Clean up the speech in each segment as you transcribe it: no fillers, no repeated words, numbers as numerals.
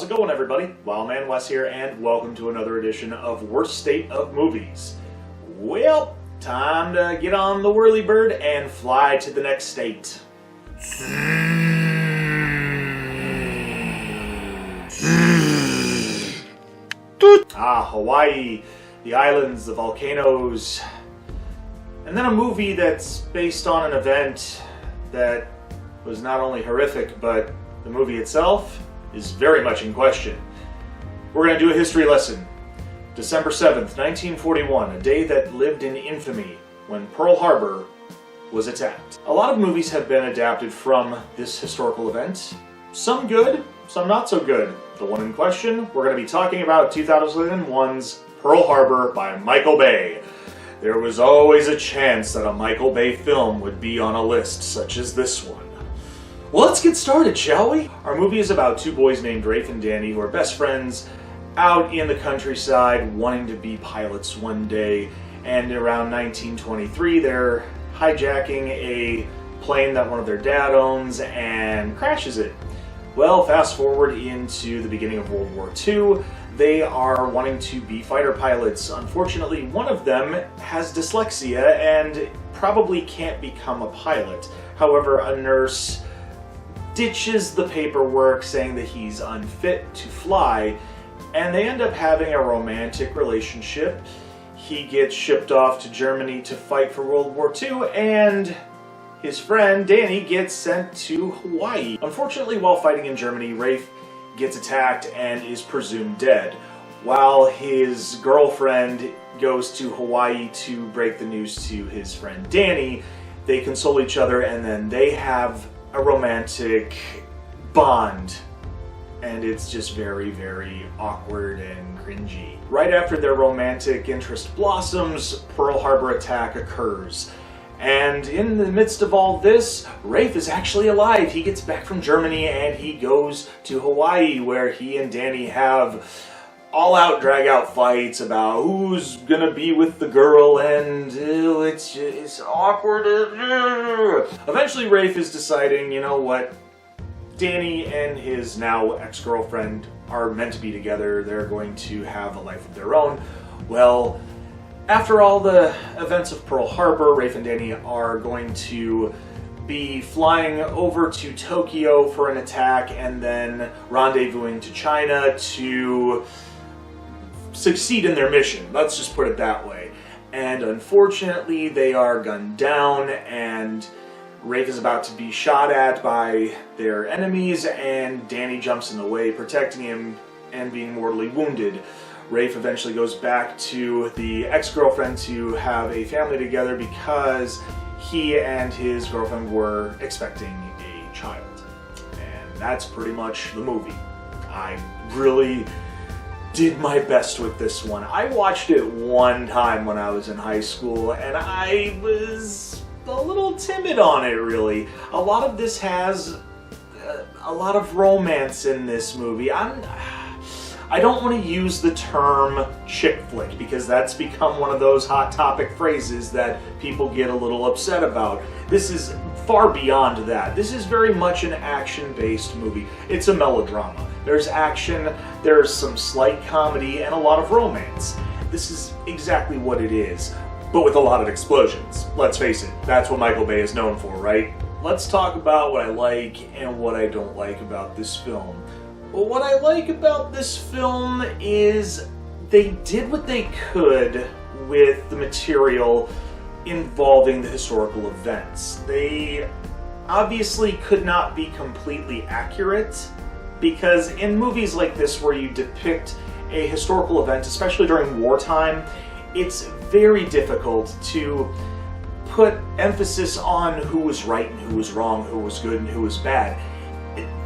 How's it going, everybody? Wildman Wes here, and welcome to another edition of Worst State of Movies. Well, time to get on the whirlybird and fly to the next state. Hawaii, the islands, the volcanoes, and then a movie that's based on an event that was not only horrific, but the movie itself is very much in question. We're going to do a history lesson. December 7th, 1941, a day that lived in infamy when Pearl Harbor was attacked. A lot of movies have been adapted from this historical event. Some good, some not so good. The one in question, we're going to be talking about 2001's Pearl Harbor by Michael Bay. There was always a chance that a Michael Bay film would be on a list such as this one. Well, let's get started, shall we? Our movie is about two boys named Rafe and Danny who are best friends out in the countryside wanting to be pilots one day, and around 1923 they're hijacking a plane that one of their dad owns and crashes it. Well, fast forward into the beginning of World War II, they are wanting to be fighter pilots. Unfortunately, one of them has dyslexia and probably can't become a pilot. However, a nurse ditches the paperwork saying that he's unfit to fly, and they end up having a romantic relationship. He gets shipped off to Germany to fight for World War II, and his friend Danny gets sent to Hawaii. Unfortunately, while fighting in Germany, Rafe gets attacked and is presumed dead, while his girlfriend goes to Hawaii to break the news to his friend Danny. They console each other, and then they have a romantic bond, and it's just very, very awkward and cringy. Right after their romantic interest blossoms, Pearl Harbor attack occurs. And in the midst of all this, Rafe is actually alive. He gets back from Germany and he goes to Hawaii, where he and Danny have all-out drag-out fights about who's gonna be with the girl, and it's awkward. Eventually, Rafe is deciding, you know what, Danny and his now ex-girlfriend are meant to be together. They're going to have a life of their own. Well, after all the events of Pearl Harbor, Rafe and Danny are going to be flying over to Tokyo for an attack, and then rendezvousing to China to succeed in their mission. Let's just put it that way. And unfortunately, they are gunned down, and Rafe is about to be shot at by their enemies, and Danny jumps in the way, protecting him and being mortally wounded. Rafe eventually goes back to the ex-girlfriend to have a family together because he and his girlfriend were expecting a child. And that's pretty much the movie. I really did my best with this one. I watched it one time when I was in high school, and I was a little timid on it, really. A lot of this has a lot of romance in this movie. I don't want to use the term chick flick because that's become one of those hot topic phrases that people get a little upset about. This is far beyond that. This is very much an action-based movie. It's a melodrama. There's action, there's some slight comedy, and a lot of romance. This is exactly what it is, but with a lot of explosions. Let's face it, that's what Michael Bay is known for, right? Let's talk about what I like and what I don't like about this film. Well, what I like about this film is they did what they could with the material involving the historical events. They obviously could not be completely accurate, because in movies like this where you depict a historical event, especially during wartime, it's very difficult to put emphasis on who was right and who was wrong, who was good and who was bad.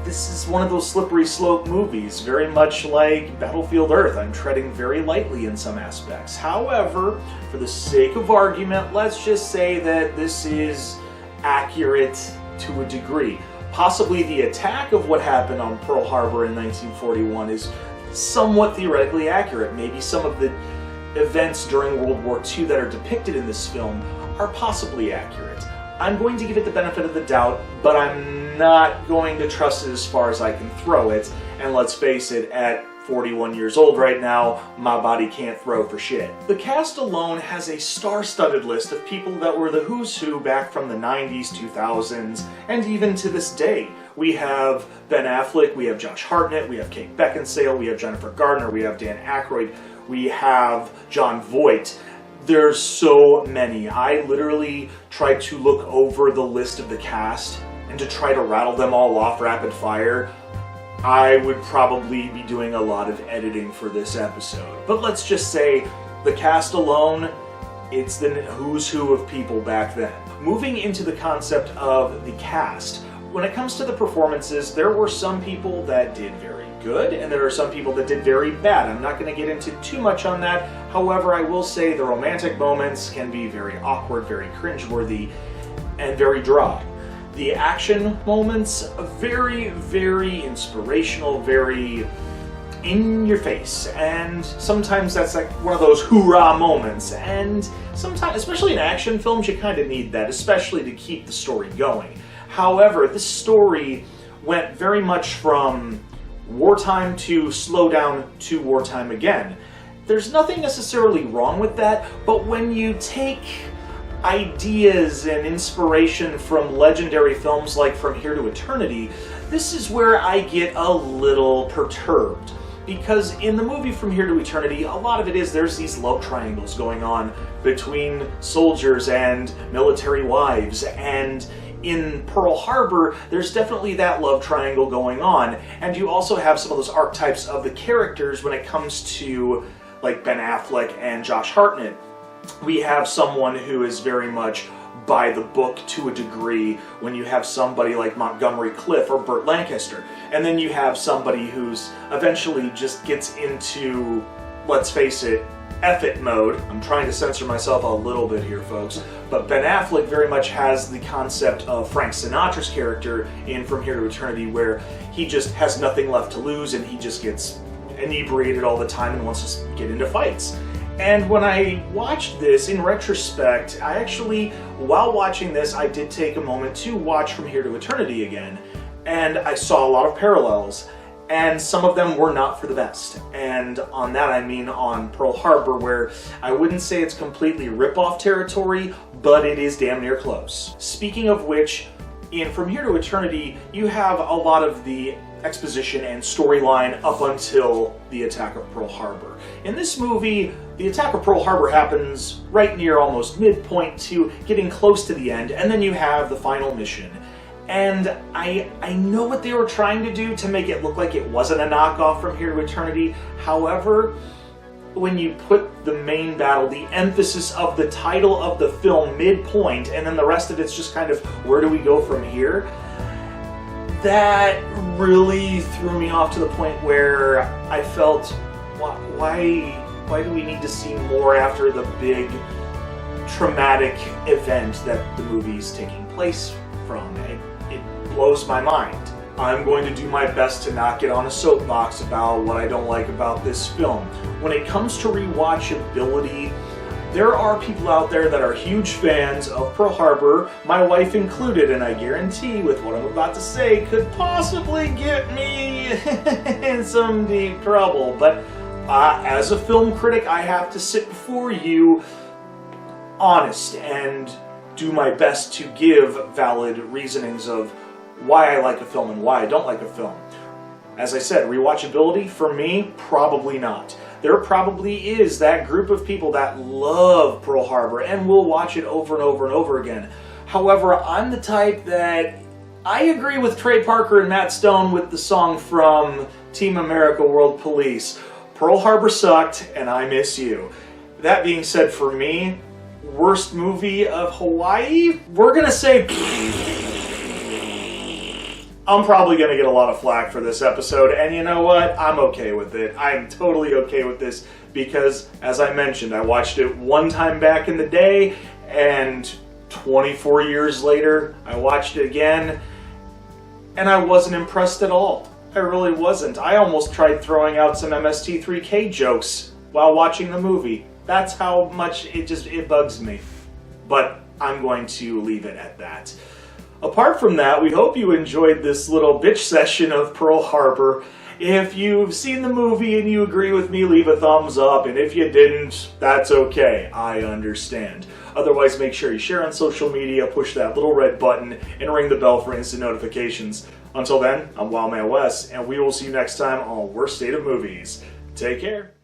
This is one of those slippery slope movies, very much like Battlefield Earth. I'm treading very lightly in some aspects. However, for the sake of argument, let's just say that this is accurate to a degree. Possibly the attack of what happened on Pearl Harbor in 1941 is somewhat theoretically accurate. Maybe some of the events during World War II that are depicted in this film are possibly accurate. I'm going to give it the benefit of the doubt, but I'm not going to trust it as far as I can throw it. And let's face it, at 41 years old right now, my body can't throw for shit. The cast alone has a star-studded list of people that were the who's who back from the 90s, 2000s, and even to this day. We have Ben Affleck, we have Josh Hartnett, we have Kate Beckinsale, we have Jennifer Gardner, we have Dan Aykroyd, we have Jon Voight. There's so many. I literally tried to look over the list of the cast and to try to rattle them all off rapid fire. I would probably be doing a lot of editing for this episode. But let's just say the cast alone, it's the who's who of people back then. Moving into the concept of the cast, when it comes to the performances, there were some people that did very good, and there are some people that did very bad. I'm not going to get into too much on that. However, I will say the romantic moments can be very awkward, very cringeworthy, and very dry. The action moments, very, very inspirational, very in your face, and sometimes that's like one of those hoorah moments, and sometimes, especially in action films, you kind of need that, especially to keep the story going. However, this story went very much from wartime to slow down to wartime again. There's nothing necessarily wrong with that, but when you take ideas and inspiration from legendary films like From Here to Eternity, this is where I get a little perturbed. Because in the movie From Here to Eternity, a lot of it is there's these love triangles going on between soldiers and military wives, and in Pearl Harbor, there's definitely that love triangle going on, and you also have some of those archetypes of the characters when it comes to like Ben Affleck and Josh Hartnett. We have someone who is very much by the book to a degree when you have somebody like Montgomery Clift or Burt Lancaster. And then you have somebody who's eventually just gets into, let's face it, F it mode. I'm trying to censor myself a little bit here, folks. But Ben Affleck very much has the concept of Frank Sinatra's character in From Here to Eternity, where he just has nothing left to lose and he just gets inebriated all the time and wants to get into fights. And when I watched this, in retrospect, I actually, while watching this, I did take a moment to watch From Here to Eternity again. And I saw a lot of parallels, and some of them were not for the best. And on that I mean on Pearl Harbor, where I wouldn't say it's completely rip-off territory, but it is damn near close. Speaking of which, in From Here to Eternity, you have a lot of the exposition and storyline up until the attack of Pearl Harbor. In this movie, the attack of Pearl Harbor happens right near almost midpoint to getting close to the end, and then you have the final mission. And I know what they were trying to do to make it look like it wasn't a knockoff From Here to Eternity. However, when you put the main battle, the emphasis of the title of the film midpoint, and then the rest of it's just kind of where do we go from here, that really threw me off to the point where I felt, why do we need to see more after the big traumatic event that the movie's taking place from? It blows my mind. I'm going to do my best to not get on a soapbox about what I don't like about this film. When it comes to rewatchability, there are people out there that are huge fans of Pearl Harbor, my wife included, and I guarantee with what I'm about to say could possibly get me in some deep trouble. But as a film critic, I have to sit before you honest and do my best to give valid reasonings of why I like a film and why I don't like a film. As I said, rewatchability, for me, probably not. There probably is that group of people that love Pearl Harbor and will watch it over and over and over again. However, I'm the type that I agree with Trey Parker and Matt Stone with the song from Team America World Police. Pearl Harbor sucked, and I miss you. That being said, for me, worst movie of Hawaii, we're gonna say I'm probably going to get a lot of flack for this episode, and you know what? I'm okay with it. I'm totally okay with this because, as I mentioned, I watched it one time back in the day, and 24 years later, I watched it again, and I wasn't impressed at all. I really wasn't. I almost tried throwing out some MST3K jokes while watching the movie. That's how much it bugs me. But I'm going to leave it at that. Apart from that, we hope you enjoyed this little bitch session of Pearl Harbor. If you've seen the movie and you agree with me, leave a thumbs up, and if you didn't, that's okay. I understand. Otherwise, make sure you share on social media, push that little red button, and ring the bell for instant notifications. Until then, I'm Wildman Wes, and we will see you next time on Worst State of Movies. Take care.